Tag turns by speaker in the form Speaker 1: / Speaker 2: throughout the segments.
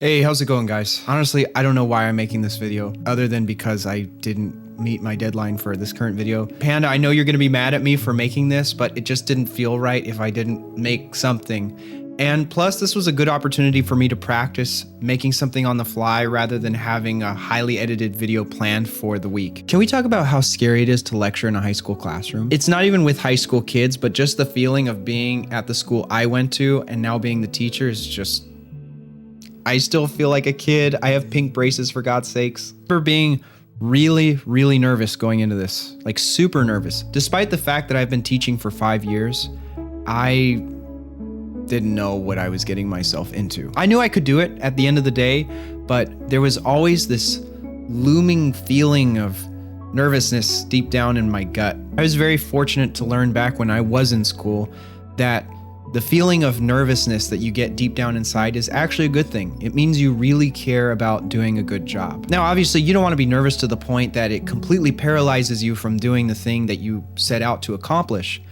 Speaker 1: Hey, how's it going, guys? Honestly, I don't know why I'm making this video other than because I didn't meet my deadline for this current video. Panda, I know you're gonna be mad at me for making this, but it just didn't feel right if I didn't make something. And plus, this was a good opportunity for me to practice making something on the fly rather than having a highly edited video planned for the week. Can we talk about how scary it is to lecture in a high school classroom? It's not even with high school kids, but just the feeling of being at the school I went to and now being the teacher is just... I still feel like a kid. I have pink braces, for God's sakes. For being really nervous going into this, like super nervous. Despite the fact that I've been teaching for 5 years, I didn't know what I was getting myself into. I knew I could do it at the end of the day, but there was always this looming feeling of nervousness deep down in my gut. I was very fortunate to learn back when I was in school that the feeling of nervousness that you get deep down inside is actually a good thing. It means you really care about doing a good job. Now, obviously, you don't want to be nervous to the point that it completely paralyzes you from doing the thing that you set out to accomplish,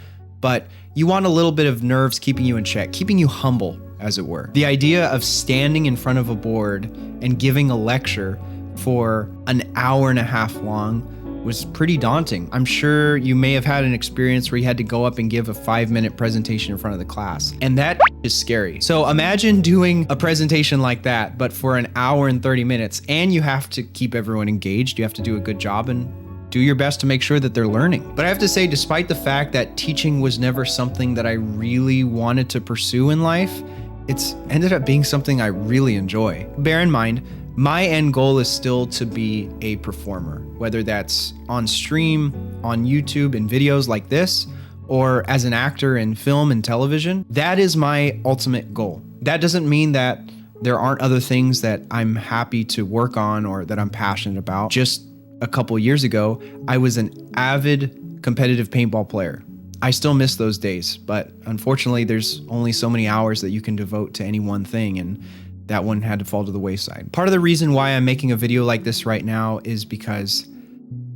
Speaker 1: but you want a little bit of nerves keeping you in check, keeping you humble, as it were. The idea of standing in front of a board and giving a lecture for an hour and a half long was pretty daunting. I'm sure you may have had an experience where you had to go up and give a 5-minute presentation in front of the class, and that is scary. So imagine doing a presentation like that, but for an hour and 30 minutes, and you have to keep everyone engaged. You have to do a good job and do your best to make sure that they're learning. But I have to say, despite the fact that teaching was never something that I really wanted to pursue in life, it's ended up being something I really enjoy. Bear in mind, my end goal is still to be a performer, whether that's on stream, on YouTube, in videos like this, or as an actor in film and television. That is my ultimate goal. That doesn't mean that there aren't other things that I'm happy to work on or that I'm passionate about. Just a couple years ago, I was an avid competitive paintball player. I still miss those days, but unfortunately, there's only so many hours that you can devote to any one thing, and that one had to fall to the wayside. Part of the reason why I'm making a video like this right now is because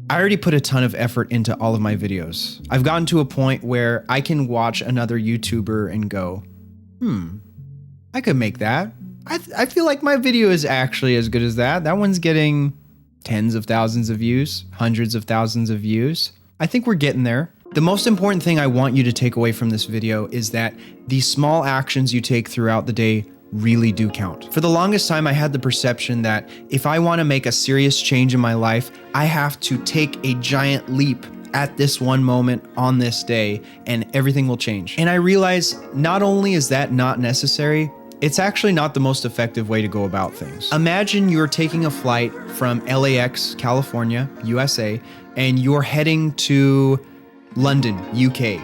Speaker 1: I already put a ton of effort into all of my videos. I've gotten to a point where I can watch another YouTuber and go, I could make that. I feel like my video is actually as good as that. That one's getting tens of thousands of views, hundreds of thousands of views. I think we're getting there. The most important thing I want you to take away from this video is that these small actions you take throughout the day really do count. For the longest time, I had the perception that if I want to make a serious change in my life, I have to take a giant leap at this one moment on this day and everything will change. And I realized not only is that not necessary, it's actually not the most effective way to go about things. Imagine you're taking a flight from LAX, California, USA, and you're heading to London, UK.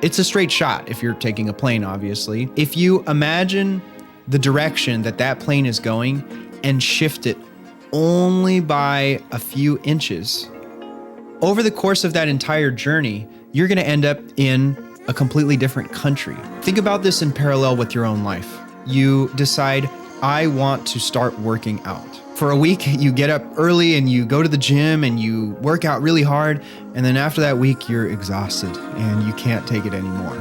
Speaker 1: It's a straight shot if you're taking a plane, obviously. If you imagine the direction that that plane is going and shift it only by a few inches, over the course of that entire journey, you're gonna end up in a completely different country. Think about this in parallel with your own life. You decide, I want to start working out. For a week, you get up early and you go to the gym and you work out really hard, and then after that week, you're exhausted and you can't take it anymore.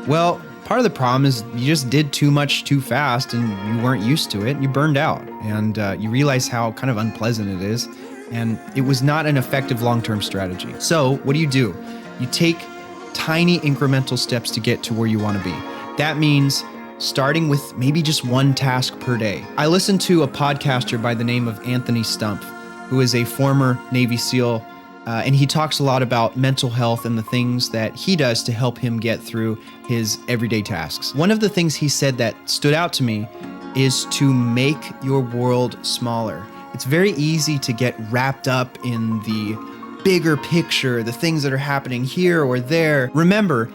Speaker 1: Well, part of the problem is you just did too much too fast and you weren't used to it and you burned out, and you realize how kind of unpleasant it is, and it was not an effective long-term strategy. So what do? You take tiny incremental steps to get to where you want to be. That means starting with maybe just one task per day. I listened to a podcaster by the name of Anthony Stump, who is a former Navy SEAL, and he talks a lot about mental health and the things that he does to help him get through his everyday tasks. One of the things he said that stood out to me is to make your world smaller. It's very easy to get wrapped up in the bigger picture, the things that are happening here or there. Remember,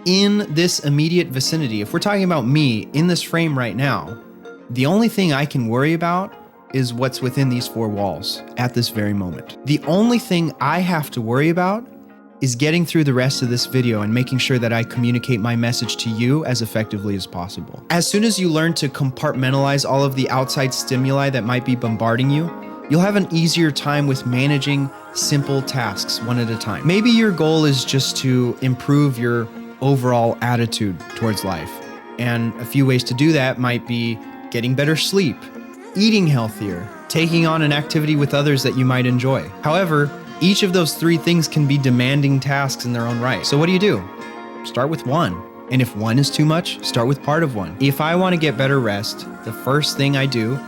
Speaker 1: in this immediate vicinity, if we're talking about me in this frame right now, the only thing I can worry about is what's within these 4 walls at this very moment. The only thing I have to worry about is getting through the rest of this video and making sure that I communicate my message to you as effectively as possible. As soon as you learn to compartmentalize all of the outside stimuli that might be bombarding you, you'll have an easier time with managing simple tasks one at a time. Maybe your goal is just to improve your overall attitude towards life. And a few ways to do that might be getting better sleep, eating healthier, taking on an activity with others that you might enjoy. However, each of those 3 things can be demanding tasks in their own right. So what do? Start with one. And if one is too much, start with part of one. If I want to get better rest, the first thing I do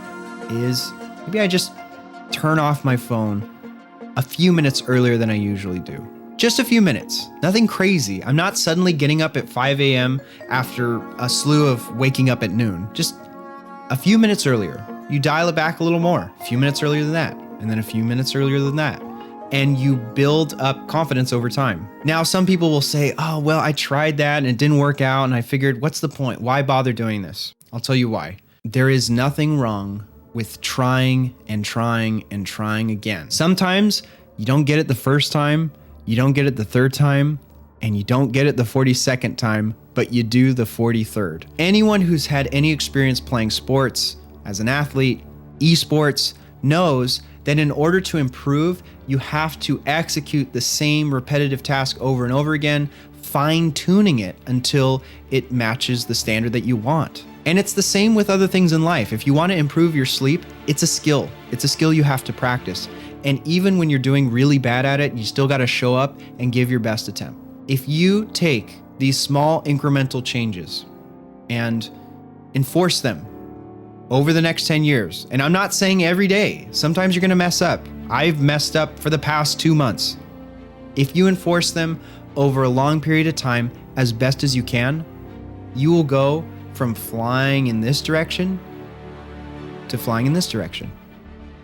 Speaker 1: is maybe I just turn off my phone a few minutes earlier than I usually do. Just a few minutes, nothing crazy. I'm not suddenly getting up at 5 a.m. after a slew of waking up at noon. Just a few minutes earlier. You dial it back a little more, a few minutes earlier than that, and then a few minutes earlier than that. And you build up confidence over time. Now, some people will say, oh, well, I tried that and it didn't work out. And I figured, what's the point? Why bother doing this? I'll tell you why. There is nothing wrong with trying and trying and trying again. Sometimes you don't get it the first time, you don't get it the third time, and you don't get it the 42nd time, but you do the 43rd. Anyone who's had any experience playing sports as an athlete, esports, knows that in order to improve, you have to execute the same repetitive task over and over again, fine-tuning it until it matches the standard that you want. And it's the same with other things in life. If you want to improve your sleep, it's a skill. It's a skill you have to practice. And even when you're doing really bad at it, you still got to show up and give your best attempt. If you take these small incremental changes and enforce them over the next 10 years, and I'm not saying every day, sometimes you're going to mess up. I've messed up for the past 2 months. If you enforce them over a long period of time as best as you can, you will go from flying in this direction to flying in this direction,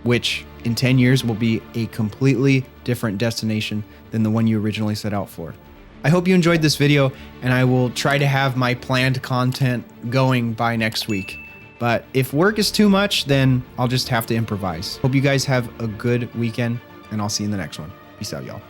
Speaker 1: which in 10 years will be a completely different destination than the one you originally set out for. I hope you enjoyed this video, and I will try to have my planned content going by next week. But if work is too much, then I'll just have to improvise. Hope you guys have a good weekend, and I'll see you in the next one. Peace out, y'all.